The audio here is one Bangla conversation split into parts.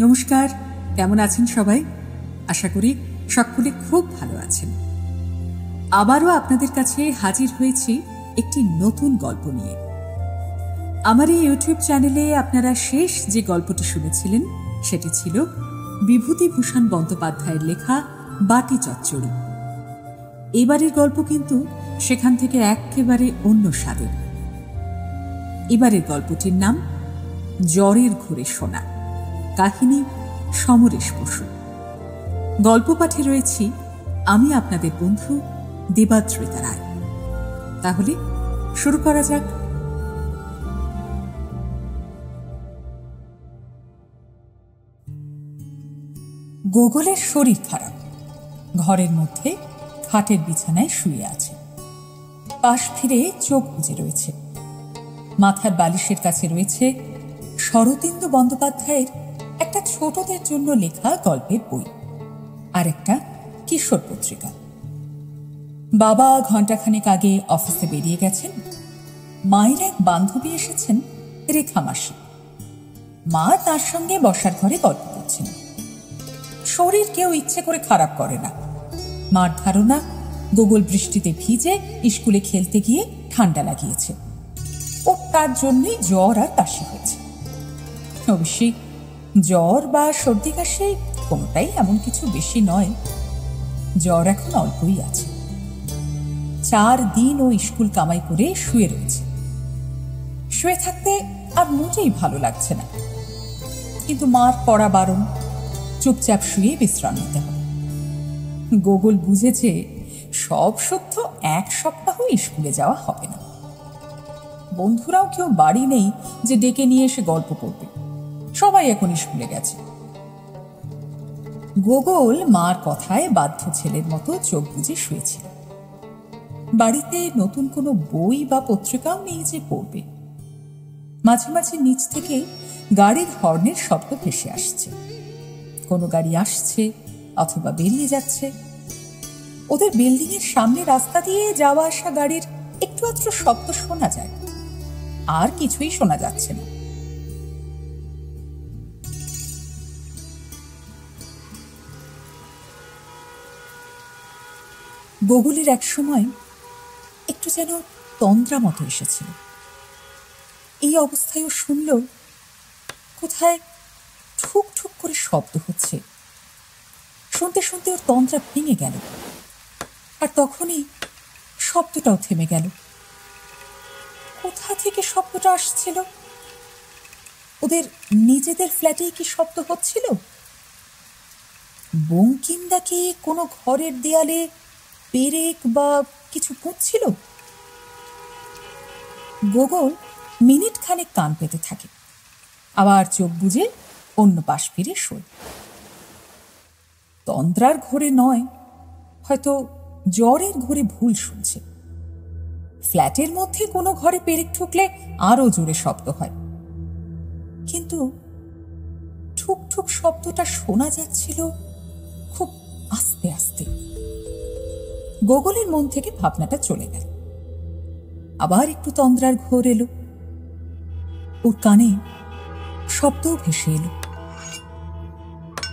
নমস্কার, কেমন আছেন সবাই? আশা করি সকলে খুব ভালো আছেন। আবারও আপনাদের কাছে হাজির হয়েছি একটি নতুন গল্প নিয়ে। আমার এই ইউটিউব চ্যানেলে আপনারা শেষ যে গল্পটি শুনেছিলেন সেটি ছিল বিভূতিভূষণ বন্দ্যোপাধ্যায়ের লেখা বাটি চচ্চড়ি। এবারের গল্প কিন্তু সেখান থেকে একেবারে অন্য স্বাদের। এবারের গল্পটির নাম জ্বরের ঘোরে শোনা। কাহিনী সমরেশ বসু। গল্প পাঠে রয়েছি আমি আপনাদের বন্ধু দেবাদ্রিতা রায়। তাহলে শুরু করা যাক। গোগলের শরীর খারাপ। ঘরের মধ্যে খাটের বিছানায় শুয়ে আছে। পাশ ফিরে চোখ বুজে রয়েছে। মাথার বালিশের কাছে রয়েছে শরদিন্দু বন্দ্যোপাধ্যায়ের একটা ছোটদের জন্য লেখা গল্পের বই আর একটা কিশোর পত্রিকা। বাবা ঘণ্টাখানেক আগে অফিসে বেরিয়ে গেছেন। মায়ের এক বান্ধবী এসেছেন, রেখা মাসি। মা তার সঙ্গে বসার ঘরে গল্প করছেন। শরীর কেউ ইচ্ছে করে খারাপ করে না। মার ধারণা গোগল বৃষ্টিতে ভিজে স্কুলে খেলতে গিয়ে ঠান্ডা লাগিয়েছে। ও তার জন্যই জ্বর আর কাশি হয়েছে। অবশ্যই জ্বর বা সর্দি কাশি কোনোটাই এমন কিছু বেশি নয়। জ্বর এখন অল্পই আছে। 4 দিন ও স্কুল কামাই করে শুয়ে রয়েছে। শুয়ে থাকতে আর মোটেই ভালো লাগছে না, কিন্তু মার পড়া বারণ, চুপচাপ শুয়ে বিশ্রাম নিতে হবে। গোগল বুঝেছে সব সত্য 1 সপ্তাহ স্কুলে যাওয়া হবে না। বন্ধুরাও কেউ বাড়ি নেই যে ডেকে নিয়ে এসে গল্প করবে। সবাই এখন স্কুলে গেছে। গোগল মার কথায় বাধ্য ছেলের মতো চোখ বুজে শুয়েছিল। বাড়িতে নতুন কোনো বই বা পত্রিকাও নেই যে পড়বে। মাঝে মাঝে নিচ থেকে গাড়ির হর্নের শব্দ ভেসে আসছে। কোনো গাড়ি আসছে অথবা বেরিয়ে যাচ্ছে। ওদের বিল্ডিং এর সামনে রাস্তা দিয়ে যাওয়া আসা গাড়ির একটু আধটু শব্দ শোনা যায়, আর কিছুই শোনা যাচ্ছে না। গোগলের এক সময় একটু যেন তন্দ্রা মতো এসেছিল। এই অবস্থায়ও শুনল কোথায় ঠুক ঠুক করে শব্দ হচ্ছে। শুনতে শুনতে ওর তন্দ্রা ভেঙে গেল, আর তখনই শব্দটাও থেমে গেল। কোথা থেকে শব্দটা আসছিল? ওদের নিজেদের ফ্ল্যাটেই কি শব্দ হচ্ছিল? বঙ্কিমদা কি কোনো ঘরের দেয়ালে পেরেক বা কিছু পুঁতছিল? গোগল মিনিট খানেক কান পেতে থাকে, আবার চোখ বুজে অন্য পাশ ফিরে শোয়। তন্দ্রার ঘোরে নয়, হয়তো জ্বরের ঘোরে ভুল শুনছে। ফ্ল্যাটের মধ্যে কোনো ঘরে পেরেক ঠুকলে আরো জোরে শব্দ হয়, কিন্তু ঠুক ঠুক শব্দটা শোনা যাচ্ছিল খুব আস্তে আস্তে। গোগলের মন থেকে ভাবনাটা চলে গেল। আবার একটু তন্দ্রার ঘোর এলো। ওর কানে শব্দও ভেসে এলো।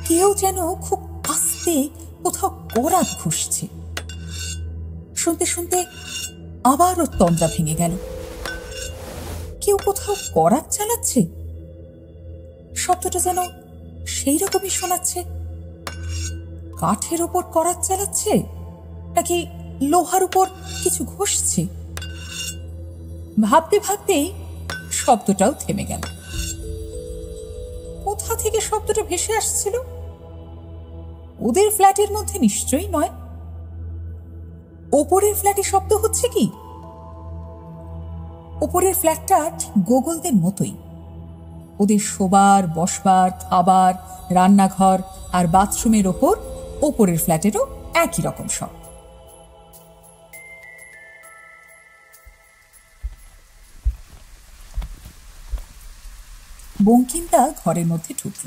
কেউ যেন খুব আস্তে কোথাও করাত ঘুষছে। শুনতে শুনতে আবার ওর তন্দ্রা ভেঙে গেল। কেউ কোথাও করাত চালাচ্ছে। শব্দটা যেন সেই রকমই শোনাচ্ছে। কাঠের ওপর করাত চালাচ্ছে নাকি লোহার উপর কিছু ঘষছে? ভাবতে ভাবতেই শব্দটাও থেমে গেল। কোথা থেকে শব্দটা ভেসে আসছিল? ওদের ফ্ল্যাটের মধ্যে নিশ্চয়ই নয়। ওপরের ফ্ল্যাটে শব্দ হচ্ছে কি? ওপরের ফ্ল্যাটটা ঠিক গোগলদের মতোই। ওদের শোবার, বসবার, খাবার, রান্নাঘর আর বাথরুমের ওপর ওপরের ফ্ল্যাটেরও একই রকম সব। বঙ্কিমদা ঘরের মধ্যে ঢুকল।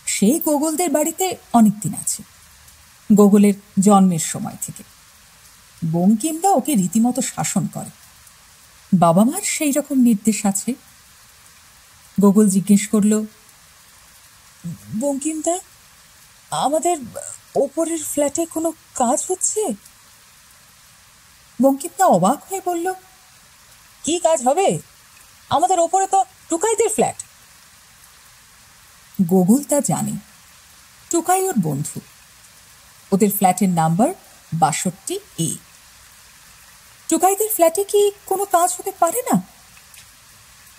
সেই গোগলদের বাড়িতে অনেকদিন আছে, গোগলের জন্মের সময় থেকে। বঙ্কিমদা ওকে রীতিমতো শাসন করে। বাবা মার সেই রকম নির্দেশ আছে। গোগল জিজ্ঞেস করল, বঙ্কিমদা, আমাদের ওপরের ফ্ল্যাটে কোনো কাজ হচ্ছে? বঙ্কিমদা অবাক হয়ে বলল, কি কাজ হবে? আমাদের ওপরে তো টুকাইদের ফ্ল্যাট। গোকুল তা জানে, টুকাই ওর বন্ধু। ওদের ফ্ল্যাটের নাম্বার 62A। টুকাইদের ফ্ল্যাটে কি কোনো কাজ হতে পারে না?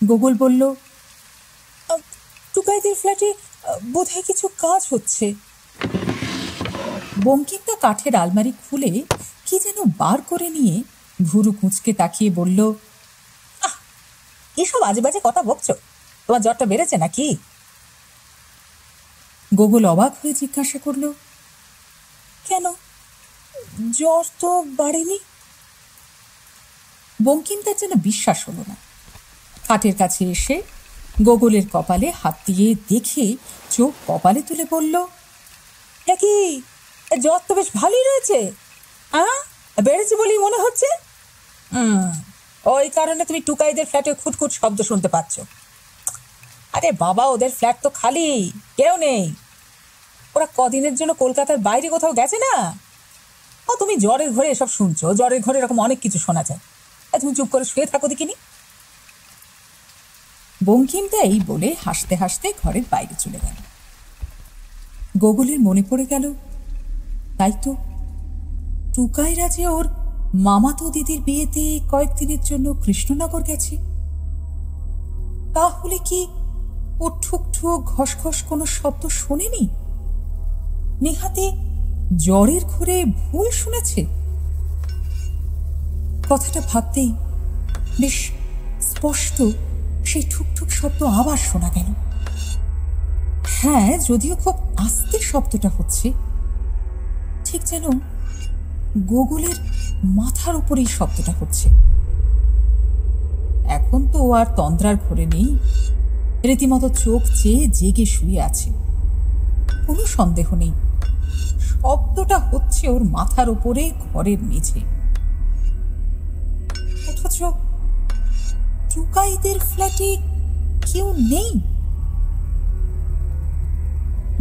গোকুল বলল, টুকাইদের ফ্ল্যাটে বোধহয় কিছু কাজ হচ্ছে। বঙ্কিমদা কাঠের আলমারি খুলে কি যেন বার করে নিয়ে ভুরু কুঁচকে তাকিয়ে বলল, এসব আজে বাজে কথা বকছো? তোমার জ্বরটা বেড়েছে নাকি? গোকুল অবাক হয়ে জিজ্ঞাসা করল, কেন, জ্বর তো বাড়েনি। বঙ্কিমদার যেন বিশ্বাস হলো না। খাটের কাছে এসে গোকুলের কপালে হাত দিয়ে দেখে চোখ কপালে তুলে বলল, কি জ্বর তো বেশ ভালোই রয়েছে, বেড়েছে বলেই মনে হচ্ছে। ওই কারণে তুমি টুকাইদের ফ্ল্যাটে খুটখুট শব্দ শুনতে পাচ্ছ। আরে বাবা, ওদের ফ্ল্যাট তো খালি, কেউ নেই। ওরা কদিনের জন্য কলকাতার বাইরে কোথাও গেছে না। ও তুমি জ্বরের ঘরে এসব শুনছো? জ্বরের ঘরে এরকম অনেক কিছু শোনা যায়। তুমি চুপ করে শুয়ে থাকো দেখিনি। বঙ্কিমদা এই বলে হাসতে হাসতে ঘরের বাইরে চলে গেল। গোকুলের মনে পড়ে গেল, তাই তো টুকাইরা যে ওর মামাতো দিদির বিয়েতে কয়েকদিনের জন্য কৃষ্ণনগর গেছে। তাহলে কি ও ঠুক ঠুক ঘস ঘস কোনো শব্দ শোনেনি? নেহাতে জ্বরের ঘরে ভুল শুনেছে। কথাটা ভাবতেই বেশ স্পষ্ট সেই ঠুকঠুক শব্দ আবার শোনা গেল। হ্যাঁ, যদিও খুব আস্তে শব্দটা হচ্ছে, ঠিক যেন গোকুলের মাথার উপরেই শব্দটা হচ্ছে। এখন তো ও আর তন্দ্রার ঘরে নেই, রীতিমতো চোখ চেয়ে জেগে শুয়ে আছে। কোনো সন্দেহ নেই, শব্দটা হচ্ছে ওর মাথার উপরে ঘরের মেঝে। অথচ টুকাইদের ফ্ল্যাটে কেউ নেই।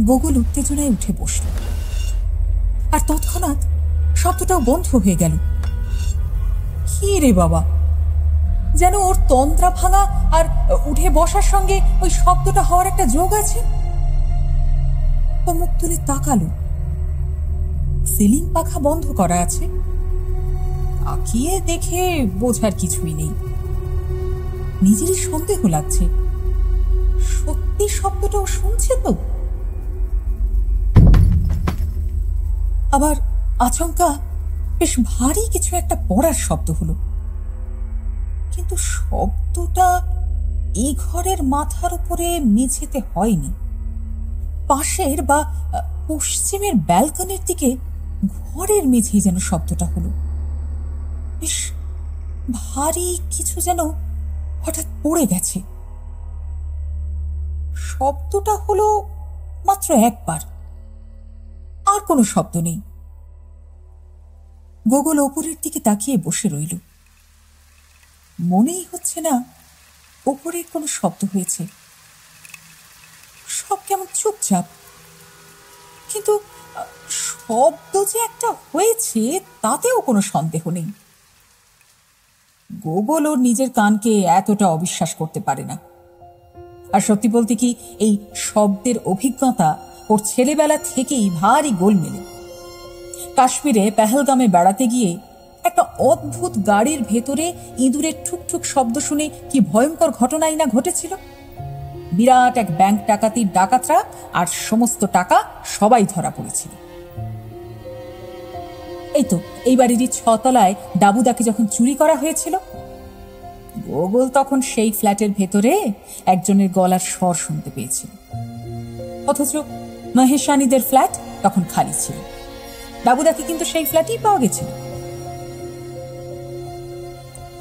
গোকুল উত্তেজনায় উঠে বসল, আর তৎক্ষণাৎ শব্দটাও বন্ধ হয়ে গেল। কি রে বাবা, যেন ওর তন্দ্রা ভাঙা আর উঠে বসার সঙ্গে ওই শব্দটা হওয়ার একটা যোগ আছে। ও মুখ তুলে তাকালো, সিলিং পাখা বন্ধ করা আছে। তাকিয়ে দেখে বোঝার কিছুই নেই। নিজেরই সন্দেহ লাগছে, সত্যি শব্দটাও শুনছে তো। আবার আচমকা বেশ ভারী কিছু একটা পড়ার শব্দ হলো, কিন্তু শব্দটা এই ঘরের মাথার উপরে মেঝেতে হয়নি। পাশের বা পশ্চিমের ব্যালকনির দিকে ঘরের মেঝেই যেন শব্দটা হলো। বেশ ভারী কিছু যেন হঠাৎ পড়ে গেছে। শব্দটা হলো মাত্র একবার, আর কোনো শব্দ নেই। গোকুল ওপরের দিকে তাকিয়ে বসে রইল। মনেই হচ্ছে না ওপরে কোনো শব্দ হয়েছে। সব কেমন চুপচাপ, কিন্তু শব্দ যে একটা হয়েছে তাতেও কোনো সন্দেহ নেই। গোকুল ওর নিজের কানকে এতটা অবিশ্বাস করতে পারে না। আর সত্যি বলতে কি, এই শব্দের অভিজ্ঞতা ওর ছেলেবেলা থেকেই ভারী গোলমেলে। কাশ্মীরে পেহেলগামে বেড়াতে গিয়ে একটা অদ্ভুত গাড়ির ভেতরে ইঁদুরের ঠুকঠুক শব্দ শুনে কি ভয়ঙ্কর ঘটনাই না ঘটেছিল। বিরাট এক ব্যাংক ডাকাতির ডাকাতরা আর সমস্ত টাকা সবাই ধরা পড়েছিল। এই তো এই বাড়িরই 6 তলায় ডাবুদাকে যখন চুরি করা হয়েছিল, গোকুল তখন সেই ফ্ল্যাটের ভেতরে একজনের গলার স্বর শুনতে পেয়েছিল। অথচ মহেশানীদের ফ্ল্যাট তখন খালি ছিল। ডাবুদাকে কিন্তু সেই ফ্ল্যাটেই পাওয়া গেছিল।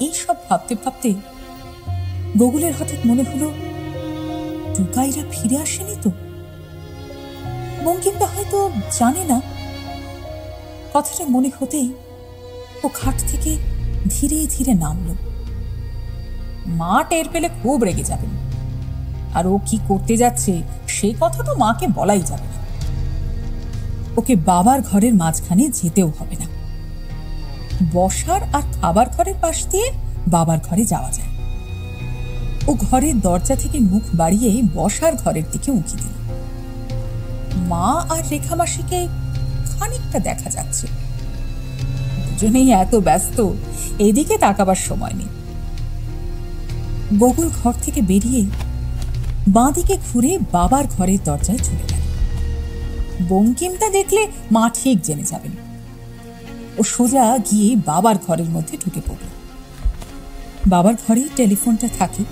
এইসব ভাবতে ভাবতে গোকুলের হঠাৎ মনে হলো, টুকাইরা ফিরে আসেনি তো। বঙ্কিমদা হয়তো জানে না। কথাটা মনে হতেই ও খাট থেকে ধীরে ধীরে নামলো। মা টের পেলে খুব রেগে যাবেন, আর ও কি করতে যাচ্ছে সেই কথা তো মাকে বলাই যাবে না। ওকে বাবার ঘরের মাঝখানে যেতেও হবে না, বসার আর খাবার ঘরের পাশ দিয়ে বাবার ঘরে যাওয়া যায়। ও ঘরের দরজা থেকে মুখ বাড়িয়ে বসার ঘরের দিকে উঁকি দিল। মা আর রেখা মাসিকে খানিকটা দেখা যাচ্ছে, দুজনেই এত ব্যস্ত এদিকে তাকাবার সময় নেই। গোকুল ঘর থেকে বেরিয়ে বাঁ দিকে ঘুরে বাবার ঘরের দরজায় চলে গেল। বঙ্কিমটা দেখলে মা ঠিক জেনে যাবেন। ও সোজা গিয়ে বাবার ঘরের মধ্যে ঢুকে পড়ল। বাবার ঘরেই টেলিফোনটা থাকে।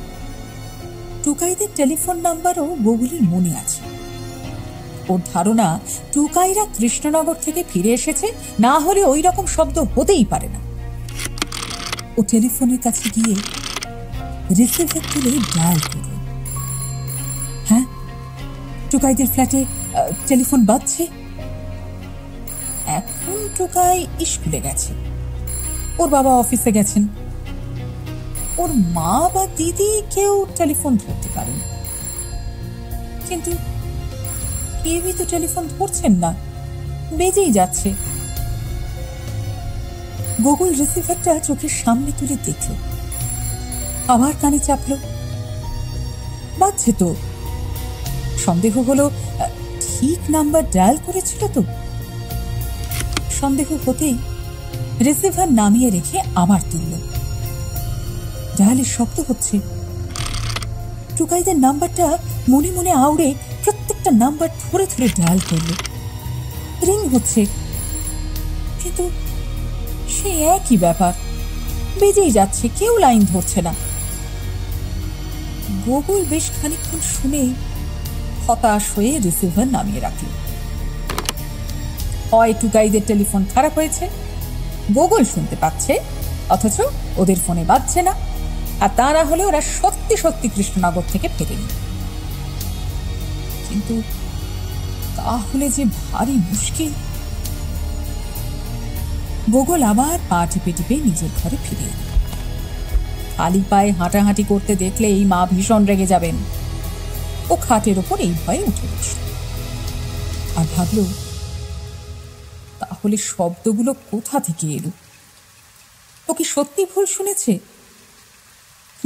টুকাইদের টেলিফোন নাম্বারও গোকুলের মনে আছে। ওর ধারণা টুকাইরা কৃষ্ণনগর থেকে ফিরে এসেছে, না হলে ওই রকম শব্দ হতেই পারে না। ও টেলিফোনের কাছে গিয়ে রিসিভার তুলে ডায়াল করল। হ্যাঁ, টুকাইদের ফ্ল্যাটে টেলিফোন বাজছে। এখন টুকাই স্কুলে গেছে, ওর বাবা অফিসে গেছেন। ওর মা বা দিদি কেউ টেলিফোন ধরতে পারেন, কিন্তু কেউই তো টেলিফোন ধরছেন না, বেজেই যাচ্ছে। গোকুল রিসিভারটা চোখের সামনে তুলে দেখল, আবার কানে চাপল, বাজছে তো। সন্দেহ হলো ঠিক নাম্বার ডায়াল করেছিল তো। সন্দেহ হতেই রিসিভার নামিয়ে রেখে আবার তুলল। ডায়ালের শব্দ হচ্ছে। টুকাইদের নাম্বারটা মনে মনে আউড়ে প্রত্যেকটা নাম্বার ধরে ধরে ডায়াল করল। রিং হচ্ছে, কিন্তু সে একই ব্যাপার, বেজেই যাচ্ছে, কেউ লাইন ধরছে না। গোকুল বেশ খানিকক্ষণ শুনে হতাশ হয়ে রিসিভার নামিয়ে রাখল। হয় টুকাইদের টেলিফোন খারাপ হয়েছে, গোকুল শুনতে পাচ্ছে অথচ ওদের ফোনে বাজছে না, আর তা না হলে ওরা সত্যি সত্যি কৃষ্ণনগর থেকে ফেরেনি। কিন্তু তাহলে যে ভারী মুশকিল। গোকুল আবার পা টিপে টিপে নিজের ঘরে ফিরে এল। খালি পায়ে হাঁটাহাঁটি করতে দেখলে এই মা ভীষণ রেগে যাবেন। ও খাটের ওপর এই ভয়ে উঠে বসল আর ভাবল, তাহলে শব্দগুলো কোথা থেকে এলো? ও কি সত্যি ভুল শুনেছে?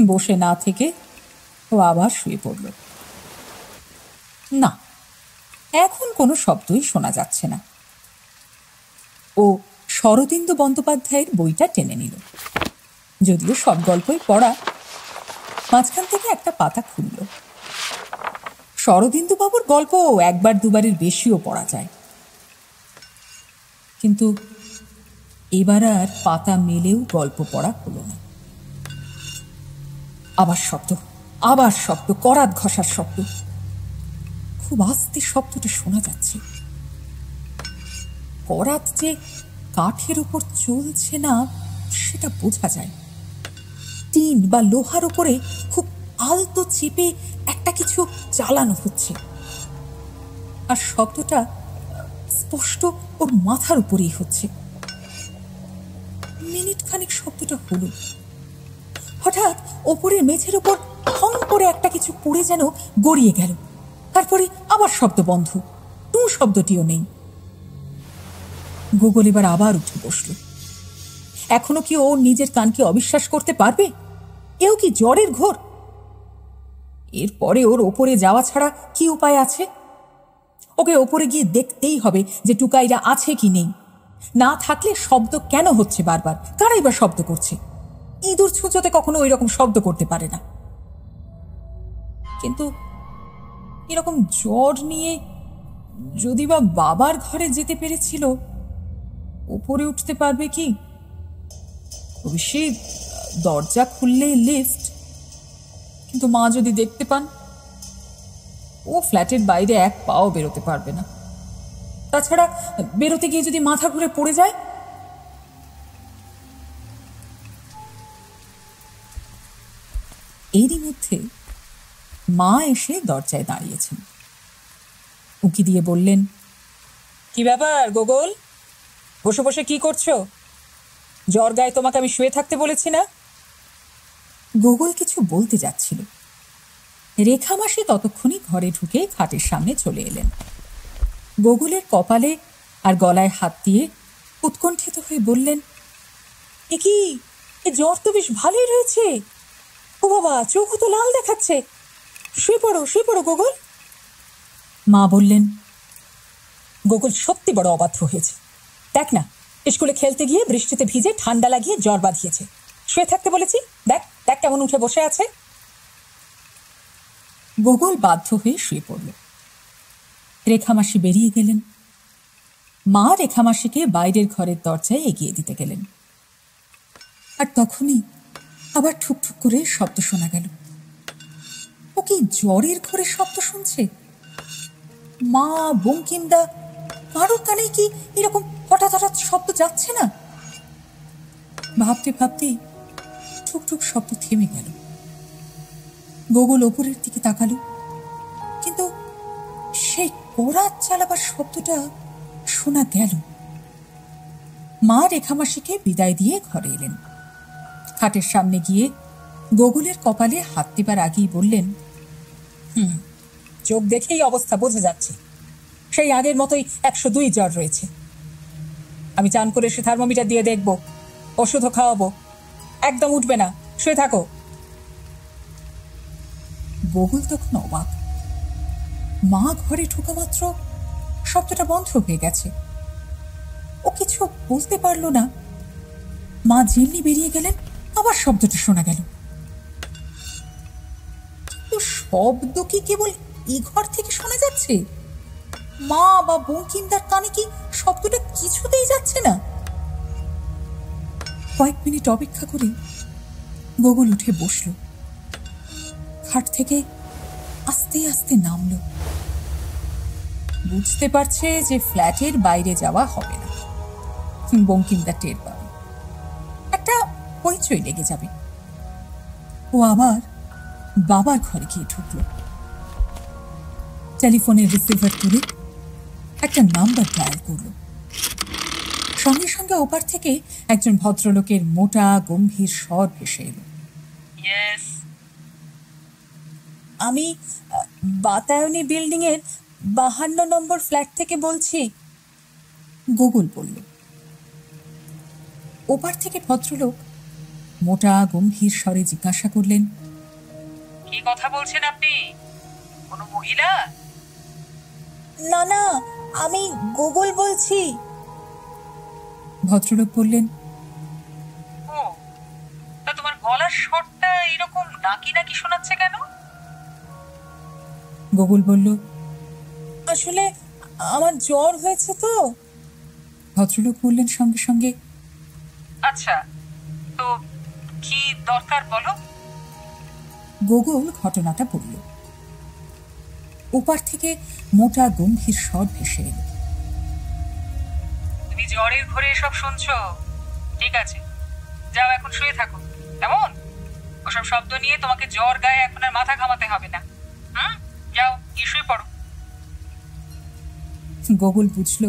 বসে না থেকে ও আবার শুয়ে পড়ল। না, এখন কোনো শব্দই শোনা যাচ্ছে না। ও শরদিন্দু বন্দ্যোপাধ্যায়ের বইটা টেনে নিল, যদিও সব গল্পই পড়া। মাঝখান থেকে একটা পাতা খুলল। শরদিন্দু বাবুর গল্প একবার দুবারের বেশিও পড়া যায়, কিন্তু এবার আর পাতা মেলেও গল্প পড়া হলো না। আবার শব্দ, আবার শব্দ, করাত ঘষার শব্দ। খুব আস্তে শব্দটা শোনা যাচ্ছে। করাত যে কাঠের উপর চলছে না সেটা বোঝা যায়। টিন বা লোহার উপরে খুব আলতো চেপে একটা কিছু চালানো হচ্ছে, আর শব্দটা স্পষ্ট ওর মাথার উপরেই হচ্ছে। মিনিট খানিক শব্দটা হলো। হঠাৎ ওপরের মেঝের উপর ঠং করে একটা কিছু পড়ে যেন গড়িয়ে গেল। তারপরে আবার শব্দ বন্ধ, টু শব্দটিও নেই। গোকুল এবার আবার উঠে বসল। এখনো কি ও নিজের কানকে অবিশ্বাস করতে পারবে? এও কি জ্বরের ঘোর? এরপরে ওর ওপরে যাওয়া ছাড়া কি উপায় আছে? ওকে ওপরে গিয়ে দেখতেই হবে যে টুকাইরা আছে কি নেই। না থাকলে শব্দ কেন হচ্ছে বারবার? কারাই বা শব্দ করছে? ইঁদুর ছুঁচোতে কখনো ওই রকম শব্দ করতে পারে না। কিন্তু এরকম জ্বর নিয়ে যদি বা বাবার ঘরে যেতে পেরেছিল, উপরে উঠতে পারবে কি? অবশ্যই দরজা খুললে লিফট, কিন্তু মা যদি দেখতে পান, ও ফ্ল্যাটের বাইরে এক পাও বেরোতে পারবে না। তাছাড়া বেরোতে গিয়ে যদি মাথা ঘুরে পড়ে যায়। এরই মধ্যে মা এসে দরজায় দাঁড়িয়েছেন। উকি দিয়ে বললেন, কি ব্যাপার গোগল, বসে বসে কি করছো? জ্বর গায়ে তোমাকে আমি শুয়ে থাকতে বলেছি না? গোগল কিছু বলতে যাচ্ছিল, রেখামাসি ততক্ষণই ঘরে ঢুকে খাটের সামনে চলে এলেন। গোগলের কপালে আর গলায় হাত দিয়ে উৎকণ্ঠিত হয়ে বললেন, এ কি, এ জ্বর তো বেশ ভালোই রয়েছে। ও বাবা, চোখও তো লাল দেখাচ্ছে। শুয়ে পড়ো গোগল। মা বললেন, গোগল সত্যি বড় অবাধ্য হয়েছে। দেখ না, স্কুলে খেলতে গিয়ে বৃষ্টিতে ভিজে ঠান্ডা লাগিয়ে জ্বর বাঁধিয়েছে। শুয়ে থাকতে বলেছি, দেখ দেখ কেমন উঠে বসে আছে। গোগল বাধ্য হয়ে শুয়ে পড়ল। রেখামাসি বেরিয়ে গেলেন। মা রেখামাসিকে বাইরের ঘরের দরজায় এগিয়ে দিতে গেলেন। আর তখনই আবার ঠুকঠুক করে শব্দ শোনা গেল। ও কি জ্বরের ঘরে শব্দ শুনছে? মা, বঙ্কিমদা, কারো কানে কি এরকম হঠাৎ হঠাৎ শব্দ যাচ্ছে না? ভাবতে ভাবতে ঠুকঠুক শব্দ থেমে গেল। গোগল ওপরের দিকে তাকালো, কিন্তু সেই করাত চালাবার শব্দটা শোনা গেল। মা রেখামাসিকে বিদায় দিয়ে ঘরে এলেন। খাটের সামনে গিয়ে গোগলের কপালে হাত দেবার আগেই বললেন, চোখ দেখেই অবস্থা বোঝা যাচ্ছে, সেই আগের মতোই 102 জ্বর রয়েছে। আমি চান করে এসে থার্মোমিটার দিয়ে দেখব, ওষুধও খাওয়াবো। একদম উঠবে না, শুয়ে থাকো। গোগল তখন অবাক। মা ঘরে ঢোকা মাত্র শব্দটা বন্ধ হয়ে গেছে। ও কিছু বলতে পারল না। মা যেমনি বেরিয়ে গেলেন, আবার শব্দটা শোনা গেল। শব্দ কি কেবল এই ঘর থেকে শোনা যাচ্ছে? মা বা বঙ্কিমদার কানে কি শব্দটা কিছুতেই যাচ্ছে না? কয়েক মিনিট অপেক্ষা করে গোগল উঠে বসল। খাট থেকে আস্তে আস্তে নামল। বুঝতে পারছে যে ফ্ল্যাটের বাইরে যাওয়া হবে না। বঙ্কিমদা টের পাবে, একটা হইচই লেগে যাবে। ও আবার বাবার ঘরে গিয়ে ঢুকল। টেলিফোনের রিসিভার তুলে একটা নাম্বার ডায়াল করল। সঙ্গে সঙ্গে ওপার থেকে একজন ভদ্রলোকের মোটা গম্ভীর স্বর ভেসে এলো। আমি বাতায়নী বিল্ডিং এর 52 নম্বর ফ্ল্যাট থেকে বলছি, গোগল বলল। ওপার থেকে ভদ্রলোক মোটা গম্ভীর স্বরে জিজ্ঞাসা করলেন, কি কথা বলছেন আপনি? কোনো মহিলা? না না, আমি গোগল বলছি। ভদ্রলোক বললেন, ও, তা তোমার গলার স্বরটা এরকম নাকি নাকি শোনাচ্ছে কেন? গোগল বলল, আসলে আমার জ্বর হয়েছে তো। ভদ্রলোক বললেন সঙ্গে সঙ্গে, আচ্ছা, তো কি দরকার বলো। গোগল ঘটনাটা বলল। ওপার থেকে মোটা গম্ভীর স্বর ভেসে এলো, তুমি জ্বরের ঘরে এসব শুনছো? ঠিক আছে, যাও এখন শুয়ে থাকো। কেমন? ওসব শব্দ নিয়ে তোমাকে জ্বর গায়ে এখন আর মাথা ঘামাতে হবে না। যাও, গিয়ে শুয়ে পড়ো। গোগল বুঝল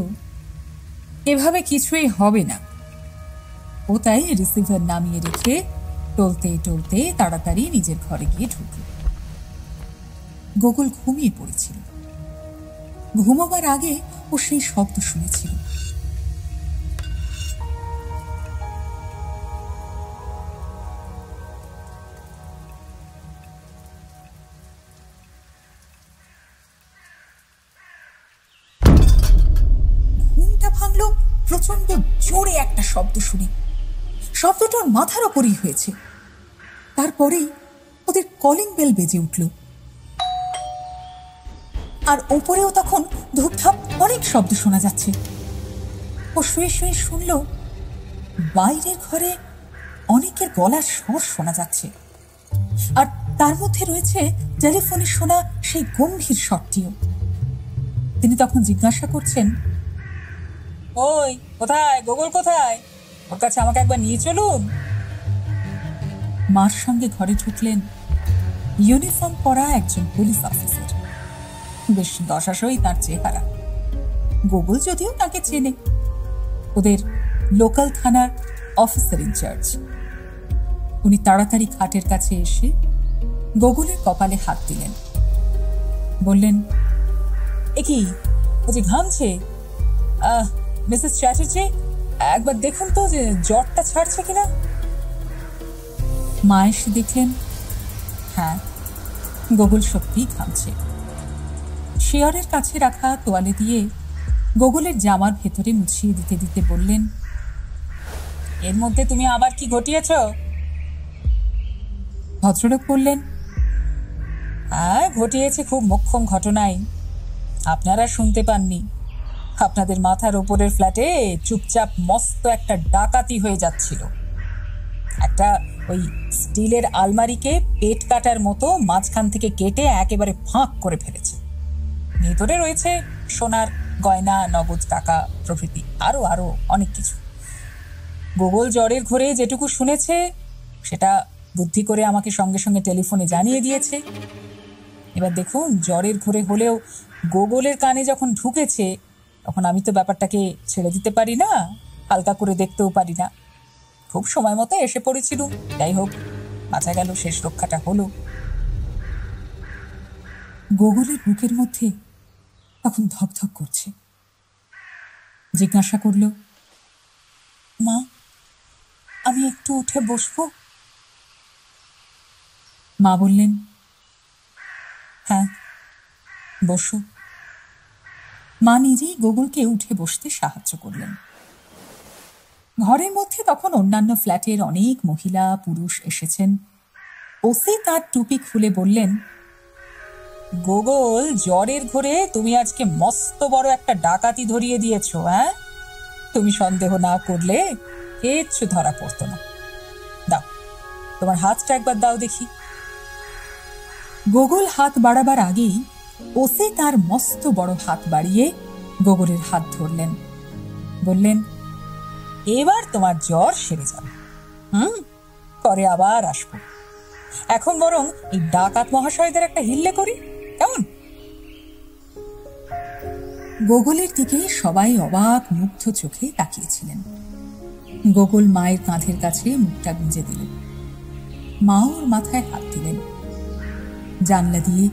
এভাবে কিছুই হবে না। ও তাই রিসিভার নামিয়ে রেখে টলতে টলতে তাড়াতাড়ি নিজের ঘরে গিয়ে ঢুকল। গোগল ঘুমিয়ে পড়েছিল। ঘুমাবার আগে ও সেই শব্দ শুনেছিল। ঘুমটা ভাঙল প্রচন্ড জোরে একটা শব্দ শুনে। শব্দটা ওর মাথার ওপরই হয়েছে। তারপরেই ওদের কলিং বেল বেজে উঠল। আর ওপরেও তখন ধূপধাপ অনেক শব্দ শোনা যাচ্ছে। ও শুয়ে শুয়ে শুনল বাইরের ঘরে অনেকের গলার স্বর শোনা যাচ্ছে, আর তার মধ্যে রয়েছে টেলিফোনে শোনা সেই গম্ভীর স্বরটিও। তিনি তখন জিজ্ঞাসা করছেন, ওই কোথায়, গোগল কোথায়? ওর কাছে আমাকে একবার নিয়ে চলুন। মার সঙ্গে ঘরে ঢুকলেন ইউনিফর্ম পরা একজন পুলিশ অফিসার। বেশ দশাশই তার চেহারা। গোগল যদিও তাকে চেনে, ওদের লোকাল থানার অফিসার ইনচার্জ। উনি তাড়াতাড়ি খাটের কাছে এসে গোগলের কপালে হাত দিলেন, বললেন, এ কি, ও যে ঘামছে। মিসেস চ্যাটার্জি, একবার দেখুন তো যে জ্বরটা ছাড়ছে কিনা। মা এসে দেখলেন, হ্যাঁ, গোগল সত্যিই ঘামছে। শেয়ারের কাছে রাখা তোয়ালে দিয়ে গোগলের জামার ভেতরে মুছিয়ে দিতে দিতে বললেন, এর মধ্যে তুমি আবার কি ঘটিয়েছ? ভদ্রলোক বললেন, হ্যাঁ, ঘটিয়েছে খুব মোক্ষম ঘটনাই। আপনারা শুনতে পাননি। আপনাদের মাথার ওপরের ফ্ল্যাটে চুপচাপ মস্ত একটা ডাকাতি হয়ে যাচ্ছিল। একটা ওই স্টিলের আলমারিকে পেট কাটার মতো মাঝখান থেকে কেটে একেবারে ফাঁক করে ফেলেছে। ভেতরে রয়েছে সোনার গয়না, নগদ টাকা প্রভৃতি, আরো আরো অনেক কিছু। গোগল জ্বরের ঘোরে যেটুকু শুনেছে সেটা বুদ্ধি করে আমাকে সঙ্গে সঙ্গে টেলিফোনে জানিয়ে দিয়েছে। এবার দেখুন, জ্বরের ঘোরে হলেও গোগলের কানে যখন ঢুকেছে তখন আমি তো ব্যাপারটাকে ছেড়ে দিতে পারি না, হালকা করে দেখতেও পারি না। খুব সময় মতো এসে পড়েছিলুম। যাই হোক, বাঁচা গেল, শেষ রক্ষাটা হলো। গোগলের বুকের মধ্যে তখন ধকধক করছে। জিজ্ঞাসা করল, মা, আমি একটু উঠে বসবো? মা বললেন, হ্যাঁ, বসো। মা নিজেই গোগলকে উঠে বসতে সাহায্য করলেন। ঘরের মধ্যে তখন অন্যান্য ফ্ল্যাটের অনেক মহিলা পুরুষ এসেছেন। ওসি তার টুপি খুলে বললেন, গোগল, জ্বরের ঘোরে তুমি আজকে মস্ত বড় একটা ডাকাতি ধরিয়ে দিয়েছ। হ্যাঁ, তুমি সন্দেহ না করলে কিচ্ছু ধরা পড়তো না। দাও, তোমার হাতটা একবার দাও দেখি। গোগল হাত বাড়াবার আগেই ওসি তার মস্ত বড় হাত বাড়িয়ে গোগলের হাত ধরলেন, বললেন, এবার তোমার জ্বর সেরে যাবে। পরে আবার আসবো। এখন বরং এই ডাকাত মহাশয়দের একটা হিল্লে করি, কেমন? গোগলের দিকে সবাই অবাক মুগ্ধ চোখে তাকিয়েছিলেন। গোগল মায়ের কাঁধের কাছে মুখটা গুঁজে দিলেন। মা ওর মাথায় হাত দিলেন। জানলা দিয়ে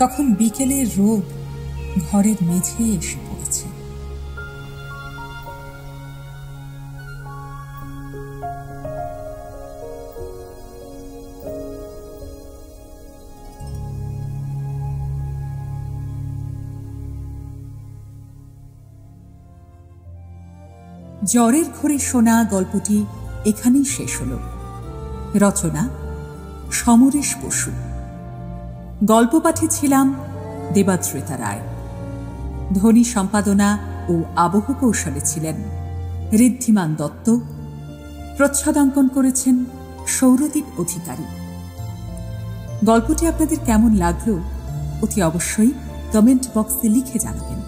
তখন বিকেলের রোদ ঘরের মেঝে এসে পড়েছে। জ্বরের ঘোরে শোনা গল্পটি এখানেই শেষ হল। রচনা সমরেশ বসু। গল্প পাঠে ছিলাম দেবাদ্রিতা রায়। ধ্বনি সম্পাদনা ও আবহ কৌশলে ছিলেন ঋদ্ধিমান দত্ত। প্রচ্ছদাঙ্কন করেছেন সৌরদীপ অধিকারী। গল্পটি আপনাদের কেমন লাগলো অতি অবশ্যই কমেন্ট বক্সে লিখে জানাবেন।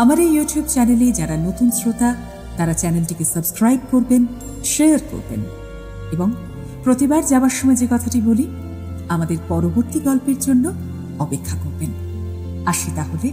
আমার এই ইউটিউব চ্যানেলে যারা নতুন শ্রোতা তারা চ্যানেলটিকে সাবস্ক্রাইব করবেন, শেয়ার করবেন এবং প্রতিবার যাবার সময় যে কথাটি বলি, আমাদের পরবর্তী গল্পের জন্য অপেক্ষা করবেন। আসি তাহলে।